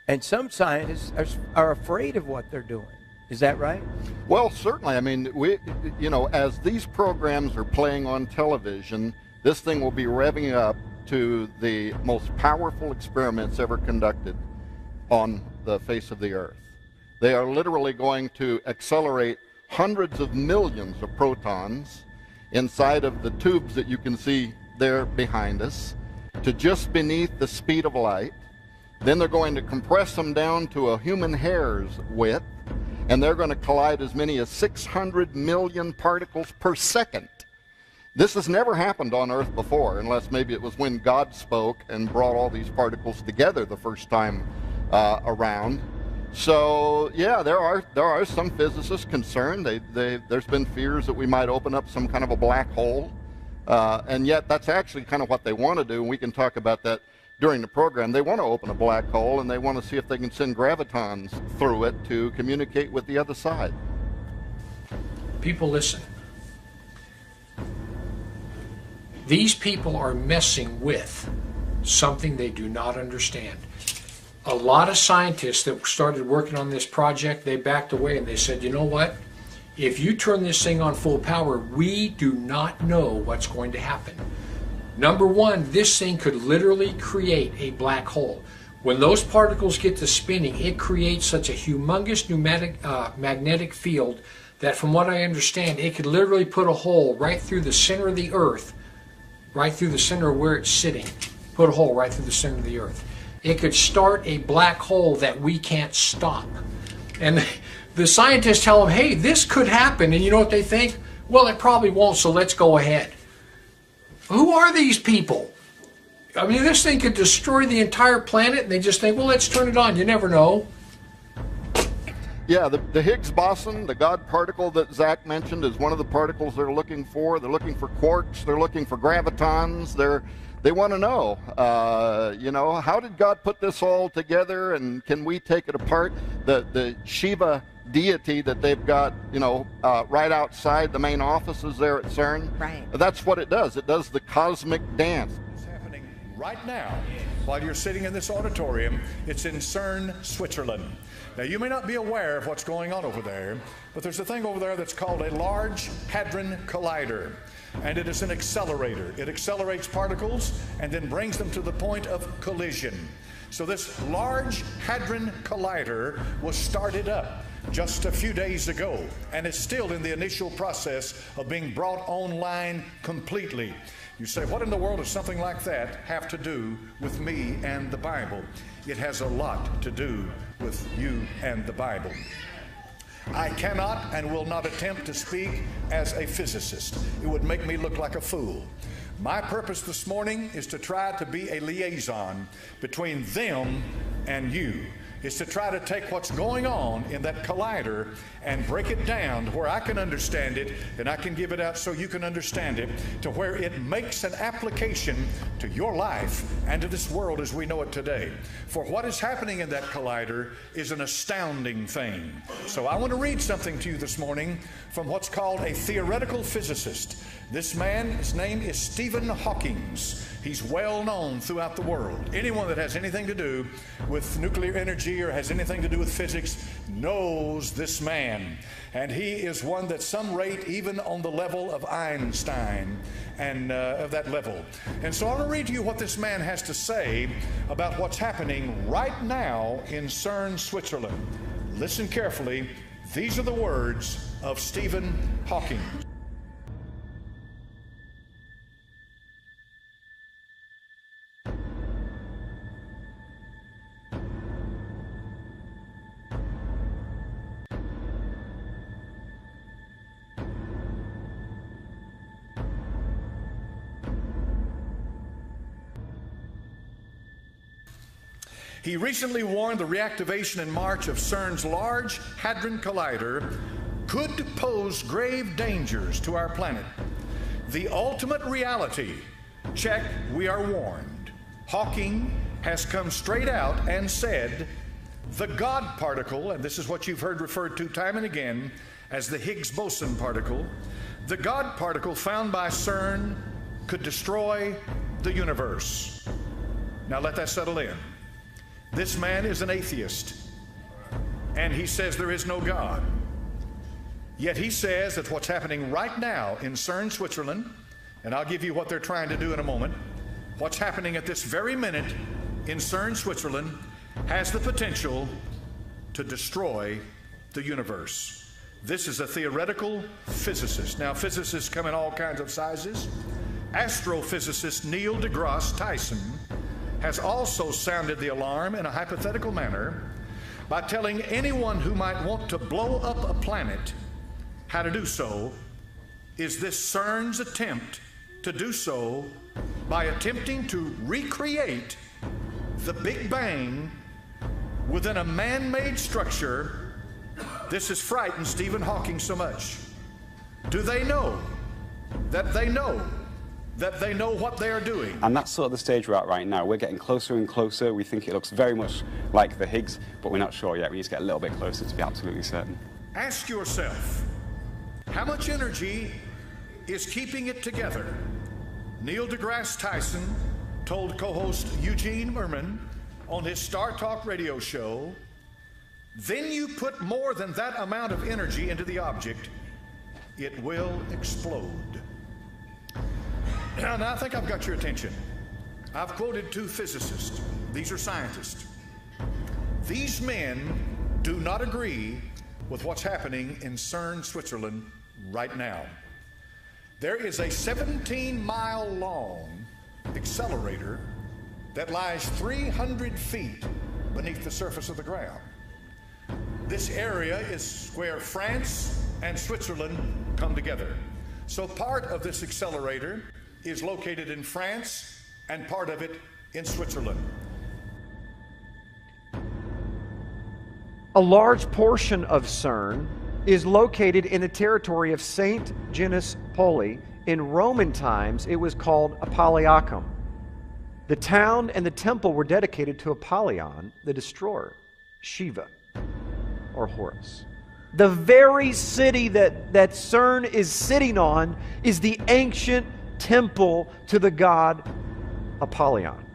And some scientists are afraid of what they're doing. Is that right? Well, certainly. I mean, as these programs are playing on television, this thing will be revving up to the most powerful experiments ever conducted on the face of the earth. They are literally going to accelerate hundreds of millions of protons inside of the tubes that you can see there behind us to just beneath the speed of light. Then they're going to compress them down to a human hair's width, and they're going to collide as many as 600 million particles per second. This has never happened on Earth before, unless maybe it was when God spoke and brought all these particles together the first time around. So yeah, there are some physicists concerned. There's been fears that we might open up some kind of a black hole, and yet that's actually kind of what they want to do, and we can talk about that during the program. They want to open a black hole, and they want to see if they can send gravitons through it to communicate with the other side. People, listen. These people are messing with something they do not understand. A lot of scientists that started working on this project, they backed away and they said, you know what? If you turn this thing on full power, we do not know what's going to happen. Number one, this thing could literally create a black hole. When those particles get to spinning, it creates such a humongous magnetic field that, from what I understand, it could literally put a hole right through the center of the Earth, right through the center of where it's sitting. Put a hole right through the center of the Earth. It could start a black hole that we can't stop. And the scientists tell them, hey, this could happen. And you know what they think? Well, it probably won't, so let's go ahead. Who are these people? I mean, this thing could destroy the entire planet, and they just think, well, let's turn it on. You never know. Yeah, the Higgs boson, the God particle that Zach mentioned, is one of the particles they're looking for. They're looking for quarks. They're looking for gravitons. They want to know, how did God put this all together, and can we take it apart? The Shiva deity that they've got, right outside the main offices there at Cern. Right. That's what it does. It does the cosmic dance. It's happening right now while you're sitting in this auditorium. It's in Cern, Switzerland. Now, you may not be aware of what's going on over there, but there's a thing over there that's called a Large Hadron Collider. And it is an accelerator. It accelerates particles and then brings them to the point of collision. So this Large Hadron Collider was started up just a few days ago, and it's still in the initial process of being brought online completely. You say, what in the world does something like that have to do with me and the Bible? It has a lot to do with you and the Bible. I cannot and will not attempt to speak as a physicist. It would make me look like a fool. My purpose this morning is to try to be a liaison between them and you. Is to try to take what's going on in that collider and break it down to where I can understand it, and I can give it out so you can understand it, to where it makes an application to your life and to this world as we know it today. For what is happening in that collider is an astounding thing. So I want to read something to you this morning from what's called a theoretical physicist. This man, his name is Stephen Hawking. He's well known throughout the world. Anyone that has anything to do with nuclear energy or has anything to do with physics knows this man. And he is one that some rate even on the level of Einstein and of that level. And so I want to read to you what this man has to say about what's happening right now in Cern, Switzerland. Listen carefully. These are the words of Stephen Hawking. He recently warned the reactivation in March of Cern's Large Hadron Collider could pose grave dangers to our planet. The ultimate reality, check, we are warned. Hawking has come straight out and said the God particle, and this is what you've heard referred to time and again as the Higgs boson particle, the God particle found by Cern could destroy the universe. Now let that settle in. This man is an atheist, and he says there is no God. Yet he says that what's happening right now in Cern, Switzerland, and I'll give you what they're trying to do in a moment, what's happening at this very minute in Cern, Switzerland, has the potential to destroy the universe. This is a theoretical physicist. Now, physicists come in all kinds of sizes. Astrophysicist Neil deGrasse Tyson has also sounded the alarm in a hypothetical manner by telling anyone who might want to blow up a planet how to do so. Is this CERN's attempt to do so by attempting to recreate the Big Bang within a man-made structure. This has frightened Stephen Hawking so much. Do they know that they know what they are doing? And that's sort of the stage we're at right now. We're getting closer and closer. We think it looks very much like the Higgs, but we're not sure yet. We need to get a little bit closer to be absolutely certain. Ask yourself, how much energy is keeping it together? Neil deGrasse Tyson told co-host Eugene Merman on his Star Talk radio show, then you put more than that amount of energy into the object, it will explode. Now I think I've got your attention. I've quoted two physicists. These are scientists. These men do not agree with what's happening in Cern, Switzerland right now. There is a 17-mile long accelerator that lies 300 feet beneath the surface of the ground. This area is where France and Switzerland come together. So part of this accelerator is located in France and part of it in Switzerland. A large portion of Cern is located in the territory of St. Genus Poli. In Roman times, it was called Apolliacum. The town and the temple were dedicated to Apollyon, the destroyer, Shiva, or Horus. The very city that Cern is sitting on is the ancient temple to the god Apollyon.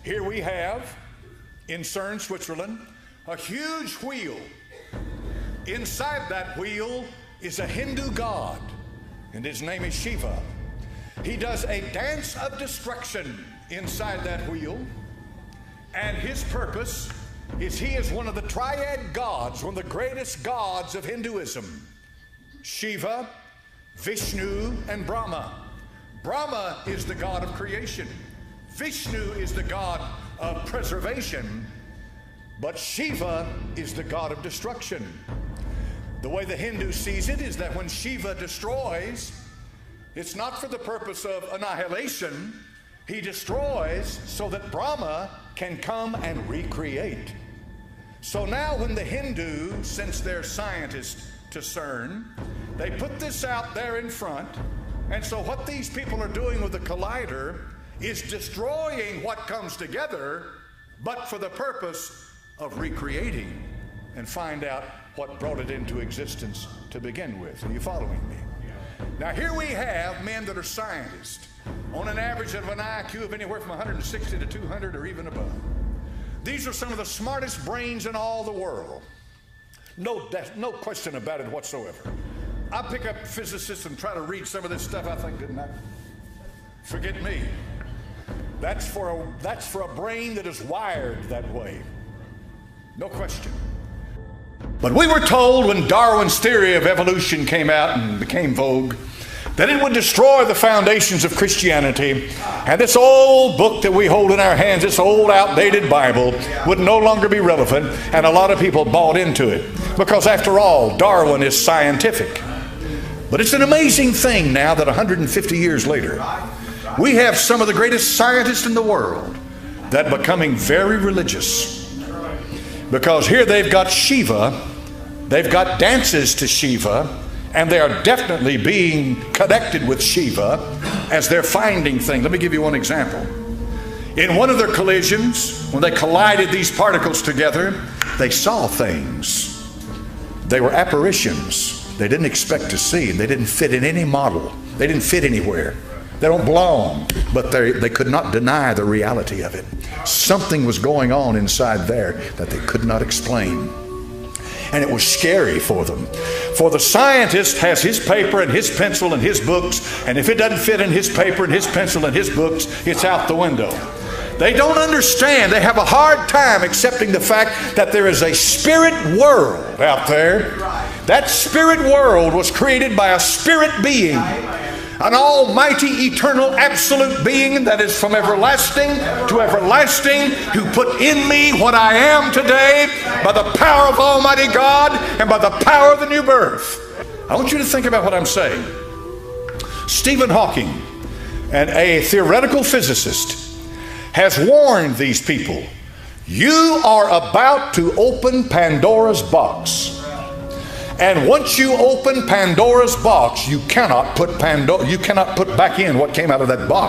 Here we have, in Cern, Switzerland, a huge wheel. Inside that wheel is a Hindu god, and his name is Shiva. He does a dance of destruction inside that wheel, and his purpose is he is one of the triad gods, one of the greatest gods of Hinduism. Shiva, Vishnu, and Brahma. Brahma is the god of creation. Vishnu is the god of preservation, but Shiva is the god of destruction. The way the Hindu sees it is that when Shiva destroys, it's not for the purpose of annihilation. He destroys so that Brahma can come and recreate. So now when the Hindus, since they're scientists to Cern, they put this out there in front, and so what these people are doing with the collider is destroying what comes together, but for the purpose of recreating and find out what brought it into existence to begin with. Are you following me? Now here we have men that are scientists on an average of an IQ of anywhere from 160 to 200 or even above. These are some of the smartest brains in all the world. No question about it whatsoever. I pick up physicists and try to read some of this stuff. I think, didn't I? Forget me. That's for a brain that is wired that way. No question. But we were told when Darwin's theory of evolution came out and became vogue that it would destroy the foundations of Christianity, and this old book that we hold in our hands, this old outdated Bible, would no longer be relevant, and a lot of people bought into it because after all, Darwin is scientific. But it's an amazing thing now that 150 years later, we have some of the greatest scientists in the world that are becoming very religious. Because here they've got Shiva, they've got dances to Shiva, And they are definitely being connected with Shiva as they're finding things. Let me give you one example. In one of their collisions, when they collided these particles together, they saw things. They were apparitions they didn't expect to see, and they didn't fit in any model. They didn't fit anywhere. They don't belong, but they could not deny the reality of it. Something was going on inside there that they could not explain. And it was scary for them. For the scientist has his paper and his pencil and his books, and if it doesn't fit in his paper and his pencil and his books, it's out the window. They don't understand. They have a hard time accepting the fact that there is a spirit world out there. That spirit world was created by a spirit being, an almighty, eternal, absolute being that is from everlasting to everlasting, who put in me what I am today by the power of Almighty God and by the power of the new birth. I want you to think about what I'm saying. Stephen Hawking, a theoretical physicist, has warned these people, you are about to open Pandora's box. And once you open Pandora's box, you cannot put back in what came out of that box.